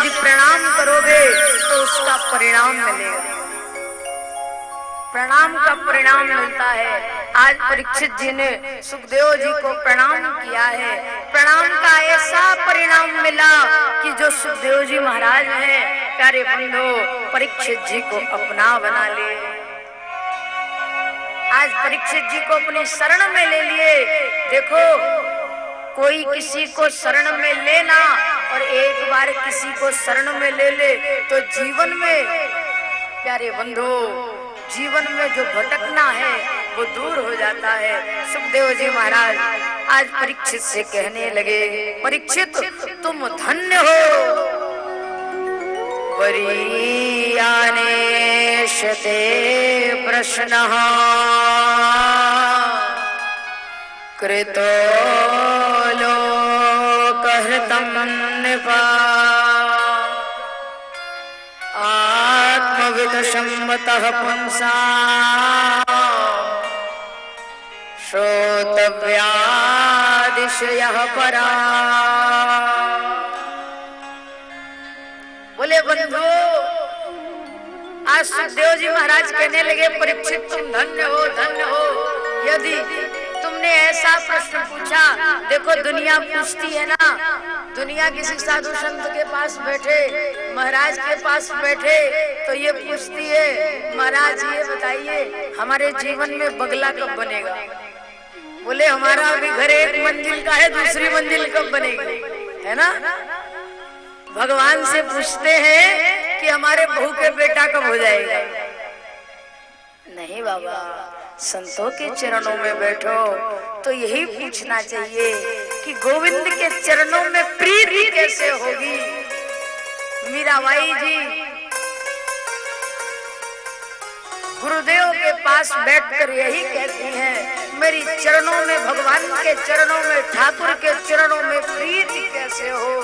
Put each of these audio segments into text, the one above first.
यदि प्रणाम करोगे तो उसका परिणाम मिलेगा, प्रणाम का परिणाम मिलता है। आज परीक्षित जी ने सुखदेव जी को प्रणाम किया है, प्रणाम का ऐसा परिणाम मिला कि जो सुखदेव जी महाराज हैं प्यारे बंधु परीक्षित जी को अपना बना ले। आज परीक्षित जी को अपनी शरण में ले लिए। देखो कोई किसी को शरण में लेना और एक बार किसी को शरण में ले ले तो जीवन में प्यारे बंधु जीवन में जो भटकना है वो दूर हो जाता है। सुखदेव जी महाराज आज परीक्षित से कहने लगे, परीक्षित तुम धन्य हो, वरीयाने शते प्रश्नः कृतो लोकहृतं नृपा आत्मविदशम्मतः पुंसा श्रोतव्यादिशयः परा। बोले बंधु आज सुखदेव जी महाराज कहने लगे, परीक्षित तुम धन्य हो, धन्य हो। यदि तुमने ऐसा प्रश्न पूछा, देखो दुनिया पूछती है ना, दुनिया किसी साधु संत के पास बैठे, महाराज के पास बैठे तो ये पूछती है, महाराज ये बताइए हमारे जीवन में बंगला कब बनेगा। बोले हमारा अभी घर एक मंजिल का है, दूसरी मंजिल कब बनेगी, है ना। भगवान से पूछते हैं कि हमारे बहू के बेटा कब हो जाएगा। नहीं बाबा, संतों के चरणों में बैठो तो यही पूछना चाहिए कि गोविंद के चरणों में प्रीति कैसे होगी। मीराबाई जी गुरुदेव के पास बैठकर यही कहती हैं, मेरी चरणों में, भगवान के चरणों में, ठाकुर के चरणों में प्रीति कैसे हो।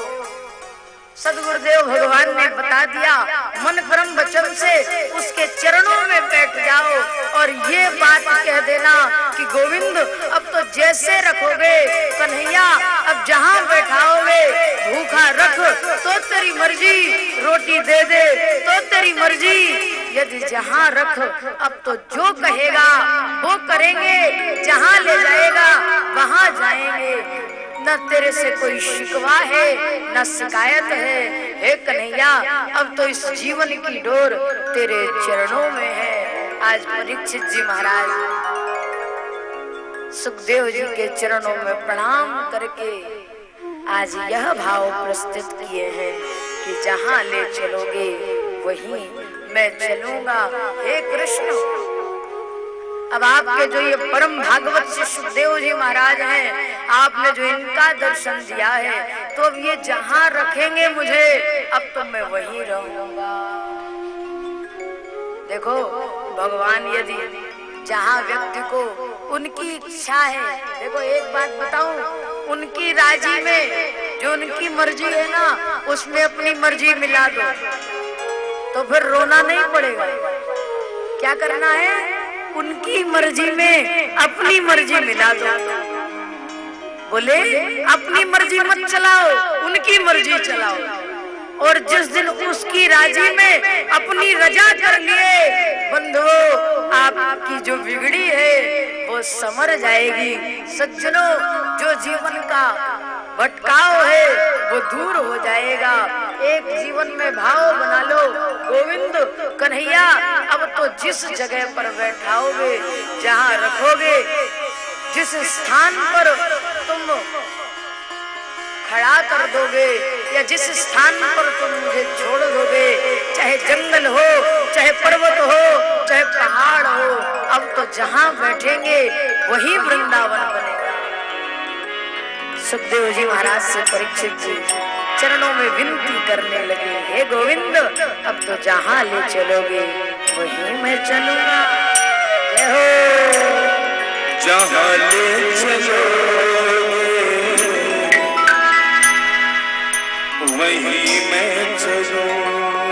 सदगुरुदेव भगवान ने बता दिया, मन कर्म वचन से उसके चरणों में बैठ जाओ और ये बात कह देना कि गोविंद अब तो जैसे रखोगे कन्हैया, अब जहाँ बैठाओगे भूखा रख तो तेरी मर्जी, रोटी दे दे तो तेरी मर्जी, यदि जहाँ रख अब तो जो कहेगा वो करेंगे, जहाँ ले जाएगा वहाँ जाएंगे। न तेरे से कोई शिकवा है न शिकायत है, हे कन्हैया अब तो इस जीवन की डोर तेरे चरणों में है। आज परीक्षित जी महाराज सुखदेव जी के चरणों में प्रणाम करके आज यह भाव प्रस्तुत किए हैं कि जहाँ ले चलोगे वहीं मैं चलूंगा, हे कृष्ण। अब आपके जो ये परम भागवत से सुखदेव जी महाराज हैं, आपने जो इनका दर्शन दिया है तो अब ये जहाँ रखेंगे मुझे अब तो मैं वहीं रहूंगा। देखो भगवान यदि जहाँ व्यक्ति को उनकी इच्छा है, देखो एक बात बताऊं, उनकी राजी में जो उनकी मर्जी है ना उसमें अपनी मर्जी मिला दो तो फिर रोना नहीं पड़ेगा। क्या करना है, उनकी मर्जी में अपनी मर्जी मिला दो। बोले अपनी मर्जी मत चलाओ, उनकी मर्जी चलाओ। और जिस दिन उसकी राजी में अपनी रजा कर लिए बंधु, आपकी जो बिगड़ी है वो समर जाएगी। सज्जनों, जो जीवन का भटकाव है वो दूर हो जाएगा। एक जीवन में भाव बना लो, गोविंद कन्हैया अब तो जिस जगह पर बैठाओगे, जहाँ रखोगे, जिस स्थान पर तुम खड़ा कर दोगे या जिस स्थान पर तुम मुझे छोड़ दोगे, चाहे जंगल हो, चाहे पर्वत हो, चाहे पहाड़ हो, अब तो जहाँ बैठेंगे वही वृंदावन बनेगा। सुखदेव जी महाराज से परीक्षित जी चरणों में विनती करने लगे, हे गोविंद अब तो जहाँ ले चलोगे वहीं मैं चलूंगा। जय हो। जहाँ ले चलोगे वहीं मैं चलूंगा।